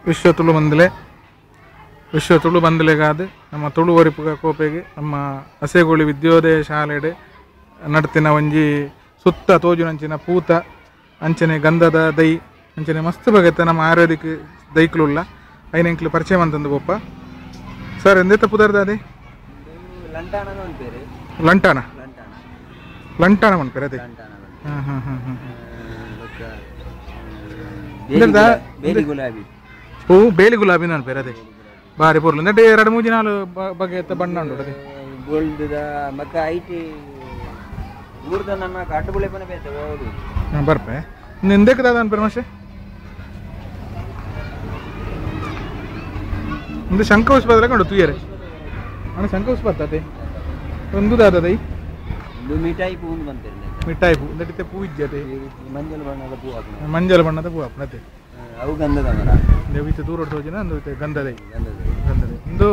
ವಿಶ್ವ ತುಳು ಬಂದಲೆ ವಿಶ್ವ ತುಳು ಬಂದಲೆಗಾದ ನಮ್ಮ ತುಳು ಒರಿಪುಗ ಕೋಪೆಗೆ ನಮ್ಮ ಹಸೆಗೋಳಿ ವಿದ್ಯೋದಯ ಶಾಲೆಡೆ ನಡ್ತಿನ ಒಂಜಿ ಸುತ್ತ ತೋಜುನಂಚಿನ ಪೂತ ಅಂಚನೆ ಗಂಧದ ದೈ ಅಂಚನೆ ಮಸ್ತ್ ಬಗೆತ ನಮ್ಮ ಆಯುರ್ವೇದಿಕ್ ದೈಕ್ಲುಲ್ಲ ಐನೆಂಕ್ಲು ಪರಿಚಯ ಮಂತಂದು ಗೋಪ ಸರ್ ಎಂದೆತ್ತ ಪುದರ್ದ ಅದೇ ಲಂಟಾನ ಲಂಟಾನ ಮನ್ಪೇರು ಅದೇ ಹಾಂ ಹಾಂ ಹಾಂ ಹಾಂ ಹೂ ಬೇಲಿ ಗುಲಾಬಿ ಅನ್ಪೇರು ಅದೇ ಬಾರಿ ಪೂರ್ಲು ಅಂದ್ರೆ 2-3 ದಿನ ಬಗೆ ಬಣ್ಣ ಉಂಟು ಅದೇ ಬರ್ಪೆ ನಿಂದಕ್ಕೆ ದಾದ ಅನ್ಪೇರು ಮಾಷೆ ಒಂದು ಶಂಕ ಉಸ್ಪಾದ್ರೆ ಕಂಡು ತುಯ್ಯರೆ ಅಣ್ಣ ಶಂಕ ಉಸ್ಪಾತೆ ಒಂದು ದಾದೈ ಮಿಠಾಯಿ ಪೂ ಬಂತೇನೆ ಮಿಠಾಯಿ ಪೂ ನಡಿತೆ ಪೂ ಇಜ್ಜತೆ ಮಂಜಲ ಬಣ್ಣದ ಪೂ ಅಪ್ಪನತೆ ಅವು ಗಂಧದ ಮರ ದೇವಿತೆ ದೂರ ತೋಜಿನ ಒಂದು ಗಂಧದೈ ಗಂಧದೈ ಒಂದು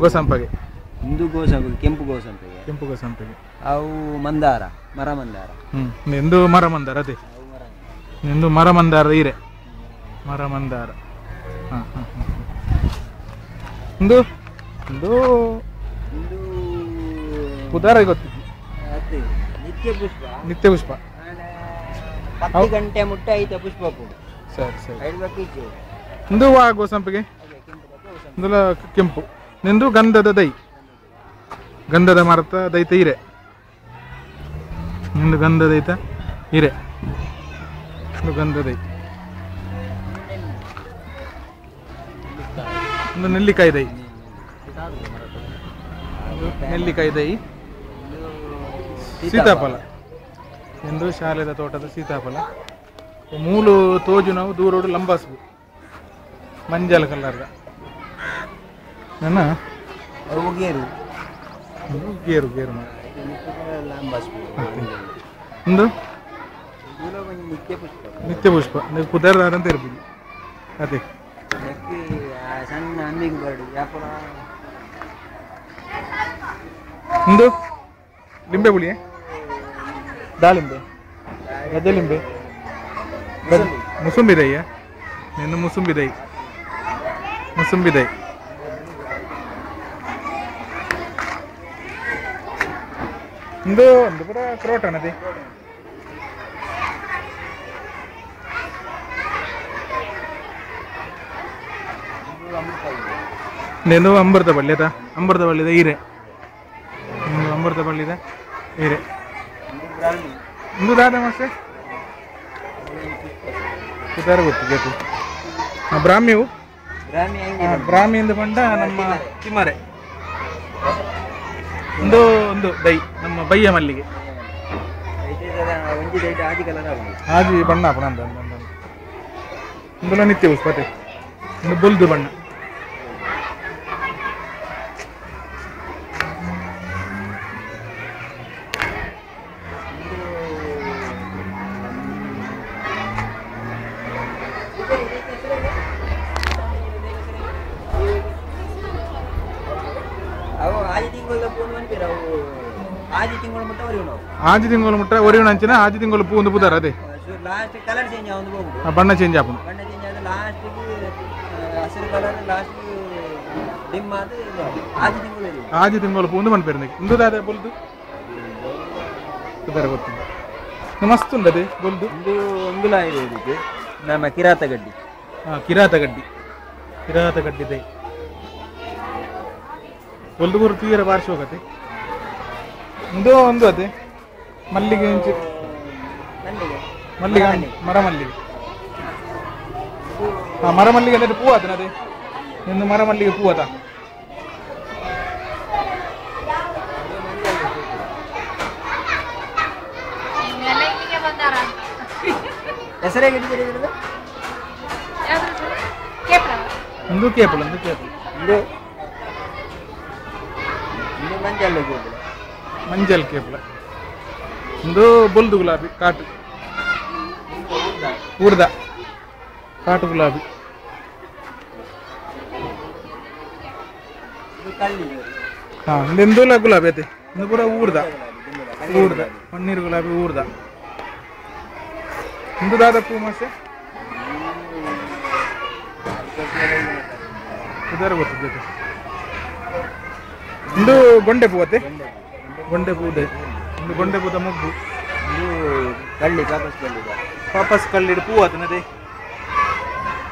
ಗೋಸಂಪಗೆ ಇಂದು ಗೋಸಂಪಗೆ ಕೆಂಪು ಗೋಸಂಪಗೆ ಅವು ಮಂದಾರ ಮರ ಮಂದಾರ ಎಂದು ಮರ ಮಂದಾರ ಅದೇ ಎಂದು ಮರ ಮಂದಾರದ ಹೀರೆ ಮರ ಮಂದಾರ ಹಾಂ ಹಾಂ ಹಾಂ ಒಂದು ಒಂದು ಉದಾರ ಗೊತ್ತಿದ್ದು ನಿತ್ಯ ಪುಷ್ಪ 10 ಗಂಟೆ ಮುಟ್ಟ ಐತೆ ಪುಷ್ಪ ಸರಿ ಸರಿ ಒಂದು ಗೋಸಂಪಿಗೆ ಒಂದು ಕೆಂಪು ನಿಂದು ಗಂಧದ ದೈ ಗಂಧದ ಮರತ ದೈತ ಹಿರೆ ನಿಂದು ಗಂಧದೈತ ಹಿರೆ ಒಂದು ಗಂಧದೈ ಒಂದು ನೆಲ್ಲಿಕಾಯಿ ದೈ ನೆಲ್ಲಿಕಾಯಿ ದೈ ಸೀತಾಫಲ ಎಂದು ಶಾಲೆದ ತೋಟದ ಸೀತಾಫಲ ಮೂಲು ತೋಜು ನಾವು ದೂರೋಡು ಲಂಬಾಸ್ಬು ಮಂಜಲ್ ಕಲರ್ದ ನನ್ನ ಗೇರು ಗೇರು ಗೇರು ಒಂದು ನಿತ್ಯ ಪುಷ್ಪ ನೀವು ಕುದರ್ದಂತ ಇರ್ಬೋದು ಅದೇ ಸಣ್ಣ ಹಣ್ಣಿಗೆ ಬರ್ಡಿ ವ್ಯಾಪಾರ ಒಂದು ಲಿಂಬೆ ಹುಳಿ ದಾಳಿಂಬೆ ಗದ್ದೆ ಲಿಂಬೆ ಮುಸುಂಬಿ ದಯ್ಯ ನಿನ್ನ ಮುಸುಂಬಿ ದೈ ಮುಸುಂಬಿ ದೈ ಒಂದು ಒಂದು ಪುರ ಕ್ರೋಟನದೆ ನೀನು ಅಮೃತ ಬಳ್ಳಿದ ಹೀರೆ ಅಮೃತ ಬಳ್ಳಿದ ಹೀರೆ ಒಂದು ದಾದ ಮಾಸ್ಟೆ ಸುಧಾರ ಗೊತ್ತಿಗೆ ಬ್ರಾಹ್ಮಿಯು ಬ್ರಾಹ್ಮಿಯಿಂದ ಬಂದ ನಮ್ಮ ತಿಮ್ಮರೆ ಒಂದು ಒಂದು ದೈ ನಮ್ಮ ಬಯ್ಯ ಮಲ್ಲಿಗೆ ಆಜಿ ಬಣ್ಣ ಅಪ್ಪಣ ಅಂತ ಒಂದು ನಿತ್ಯ ಪುಷ್ಪತೆ ಒಂದು ಬುಲ್ದು ಬಣ್ಣ ಆಜಿ ತಿಂಗಳು ಮುಟ್ಟ ಒರಿಯೋಣ ಅಂಚಿನ ಆಜಿ ತಿಂಗಳು ಪೂ ಒಂದು ಪುದಾರ ಅದೇ ಬಣ್ಣ ಚೇಂಜ್ ಆಪುಂಡು ಆಜಿ ತಿಂಗಳು ಪೂ ಒಂದು ಮನ್ಪೇರು ಒಂದು ದಾದ ಬೊಲ್ದು ಪುದಾರ ಗೊತ್ತಿಲ್ಲ ಮಸ್ತ್ ಉಂಡು ಅದೇ ಬೊಲ್ದು ಒಂದು ಲಾಯಿದೆ ನಮ್ಮ ಕಿರಾತ ಗಡ್ಡಿ ಕಿರಾತ ಗಡ್ಡಿ ದೈ ಒಂದು ಮೂರು ತೀರ ಬಾರಿಸಿ ಹೋಗತ್ತೆ ಒಂದು ಅದೇ ಮಲ್ಲಿಗೆ ಮಲ್ಲಿಗೆ ಮರ ಮಲ್ಲಿಗೆ ಹಾಂ ಮರ ಮಲ್ಲಿಗೆ ಅಂದರೆ ಪೂ ಆತನ ಅದೇ ನಿಂದು ಮರ ಮಲ್ಲಿಗೆ ಪೂ ಆತ ಒಂದು ಕೇಪಲ್ ಮಂಜಲ್ ಕೇಪಲ ಒಂದು ಬೊಲ್ದು ಗುಲಾಬಿ ಕಾಟು ಊರ್ದ ಕಾಟು ಗುಲಾಬಿ ಹಾಂ ಒಂದೆಂದೂಲ ಗುಲಾಬಿ ಐತೆ ಒಂದು ಪೂರ ಊರ್ದ ಪನ್ನೀರ್ ಗುಲಾಬಿ ಊರ್ದ ಒಂದು ದಾದ ಪೂ ಮಾಸೆ ಇದರ ಗೊತ್ತಿದೆ ಒಂದು ಗೊಂಡೆ ಪೂವತ್ತೆ ಗೊಂಡೆ ಪೂದೆ ಒಂದು ಗೊಂಡೆ ಪೂದ ಮೊಗ್ಗು ಕಳ್ಳಿ ವಾಪಸ್ ಕಳ್ಳಿಡು ಪೂ ಅದನ್ನದೇ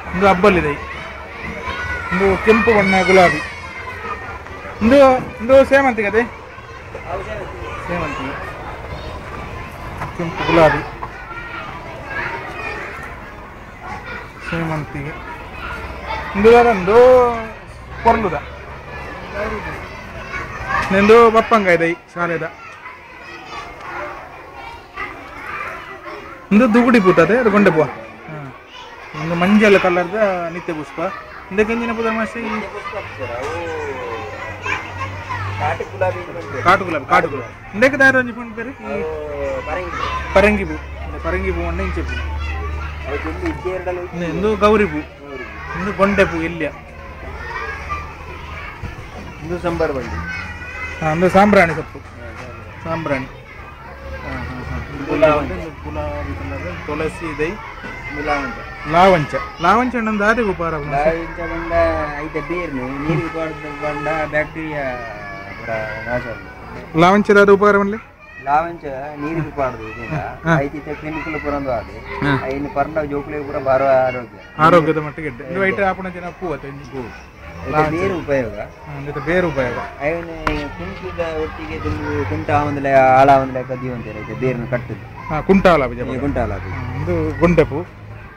ಒಂದು ಹಬ್ಬಲ್ಲಿದೆ ಒಂದು ಕೆಂಪು ಬಣ್ಣ ಗುಲಾಬಿ ಒಂದು ಒಂದು ಸೇವಂತಿಗೆ ಅದೇ ಸೇವಂತಿಗೆ ಕೆಂಪು ಗುಲಾಬಿ ಸೇವಂತಿಗೆ ಒಂದು ಕೊರ್ಲುದ ನೆಂದು ಬಪ್ಪಂಗ ಇದೆ ಶಾಲೆದ ಒಂದು ದುಗುಡಿ ಪೂತದೆ ಅದು ಗೊಂಡೆ ಪೂವ ಒಂದು ಮಂಜಲ್ ಕಲರ್ದ ನಿತ್ಯ ಪುಷ್ಪ ಇಂದ ಕೆಂಜಿನ ಪೂದ ಮಾಸಿ ಕಾಟು ಗುಲಾಬಿ ಇಂದಕ್ಕೆ ದಾರ ಒಂಜಿ ಪುಂಡ್ ಬೇರೆ ಪರಂಗಿ ಪೂ ಪರಂಗಿ ಪೂ ಅಂಡ ಇಂಚೆ ಪೂ ಒಂದು ಗೌರಿ ಪೂ ಒಂದು ಗೊಂಡೆ ಪೂ ಇಲ್ಯ ಒಂದು ಸಂಬಾರ ಬಳ್ಳಿ ಒಂದು ಸಾಂಬ್ರಾಣಿ ಸೊಪ್ಪು ಸಾಂಬ್ರಾಣಿ ಗುಲಾಬಿ ಕಲರ್ ತುಳಸಿ ಇದೆ ಲಾವಂಚ ಲಾವಂಚ ಹಣ್ಣೊಂದು ಆದಿ ಉಪಹಾರ ಲಾವಂಚ ಬಂಡ ಐತೆ ಬೇರ್ನು ನೀರಿಗೆ ಬಂಡ ಬ್ಯಾಕ್ಟೀರಿಯಾ ನಾಶ ಲಾವಂಚದ ಅದು ಉಪಹಾರ ಮಾಡಲಿ ಲಾವಂಚ ನೀರಿಗೆ ಪಾಡ್ದು ಐತೆ ಕೆಮಿಕಲ್ ಪುರಂದು ಆದ ಇನ್ನು ಪರ್ಣ ಜೋಕುಲೆ ಪೂರ ಬಾರೋ ಆರೋಗ್ಯದ ಮಟ್ಟಿಗೆ ವೈಟ್ ಆಪಣ ಜನ ಪೂ ಅತ್ತೆ ಬೇರೆ ಉಪಯೋಗ ಬೇರೆ ಉಪಯೋಗ ಅವನು ಕುಂಟಿದ ಒಟ್ಟಿಗೆ ಕುಂಟ ಆವಂದಲೆ ಆಳ ಆವಂದಲೆ ಕದ್ದಿ ಅಂತಾರೆ ಐತೆ ಬೇರ್ನ ಕಟ್ಟುದು ಕುಂಟಾಲ ಕುಂಟಾಲ ಒಂದು ಗೊಂಡೆ ಪೂ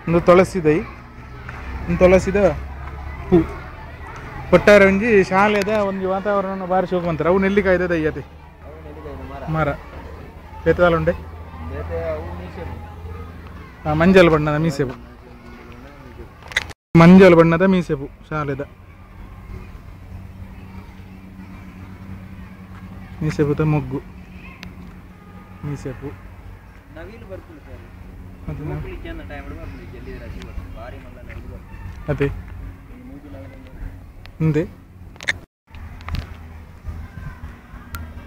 ಒಂದು ತುಳಸಿದೈ ಒಂದು ತುಳಸಿದ ಪೂ ಒಟ್ಟಾರೆ ಒಂಜಿ ಶಾಲೆದ ಒಂದು ವಾತಾವರಣ ಬಾರಿ ಶೋಕಂತಾರೆ ಅವು ನೆಲ್ಲಿಕಾಯ್ದ ದಯ್ಯತೆ ಮರ ಬೇತಾಲ ಉಂಡೆ ಮಂಜಲ್ ಬಣ್ಣದ ಮೀಸೆಪು ಮಂಜಲ್ ಬಣ್ಣದ ಮೀಸೆಪು ಶಾಲೆದ ಮೀಸೆಪುದ ಮೊಗ್ಗು ಮೀಸೆಪು ಅದೇ ಹಿಂದೆ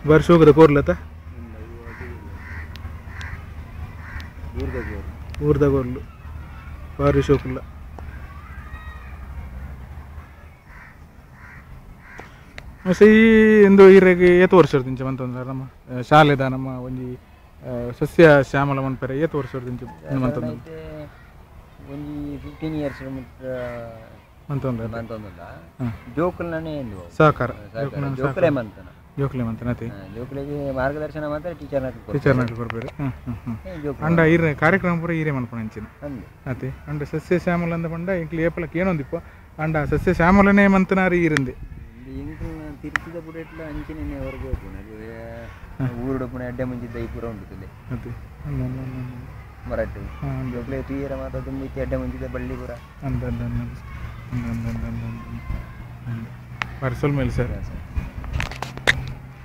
ವರ್ಷೋಗದ ಕೋರ್ಲತ ಊರ್ದ ಕೋರ್ಲು ಭಾರಿ ಶೋಕುಲ್ಲ ಮತ್ತೆ ಈ ಒಂದು ಈರೆಗೆ ಏತು ವರ್ಷದಿಂದ ಮಂತಂದ್ರೆ ನಮ್ಮ ಶಾಲೆದ ನಮ್ಮ ಒಂಜಿ ಸಸ್ಯ ಶ್ಯಾಮಲ ಮನ್ಪೆರೆ ಏತು ವರ್ಷದಿಂದ ಮಂತಂದ್ರೆ ಒಂಜಿ 15 years ಮಂತಂದ್ರೆ ಜೋಕುಲ್ನೇ ಸಹಕಾರ ಜೋಕುಲೆ ಮಂತನ ಜೋಕುಲೆ ಮಂತನತೆ ಜೋಕುಲೆಗೆ ಮಾರ್ಗದರ್ಶನ ಮಾತ್ರ ಟೀಚರ್ ನಾಟಿ ಕೊಡ್ಬೇರೆ ಅಂಡ ಈರೆ ಕಾರ್ಯಕ್ರಮ ಪೂರ ಈರೆ ಮನ್ಪಣ ಅಂಚಿನ ಅತೆ ಅಂಡ ಸಸ್ಯ ಶ್ಯಾಮಲ ಅಂದ ಪಂಡ ಇಂಕ್ಲಿ ಏಪಲಕ್ಕೆ ಏನೊಂದಿಪ್ಪ ಅಂಡ ಸಸ್ಯ ಶ್ಯಾಮಲನೇ ಮಂತನಾರಿ ಈರಂದೆ ತಿರುಚಿದ ಪುಡ ಇಟ್ಲ ಅಂಚಿನೇ ಹೊರಗೆ ಊರುಡ ಪುಣ ಅಡ್ಡೆ ಮುಂಚಿದ್ದ ಈ ಪೂರ ಉಂಟುತ್ತದೆ ಅದೇ ಮರಾಠಿ ಜೋಕ್ಲೆ ತೀರ ಮಾತ್ರ ತುಂಬಿತ್ತು ಅಡ್ಡೆ ಮುಂಚಿದ್ದ ಬಳ್ಳಿ ಪೂರ ಅಂದ ಪಾರ್ಸಲ್ ಮೇಲೆ ಸರ್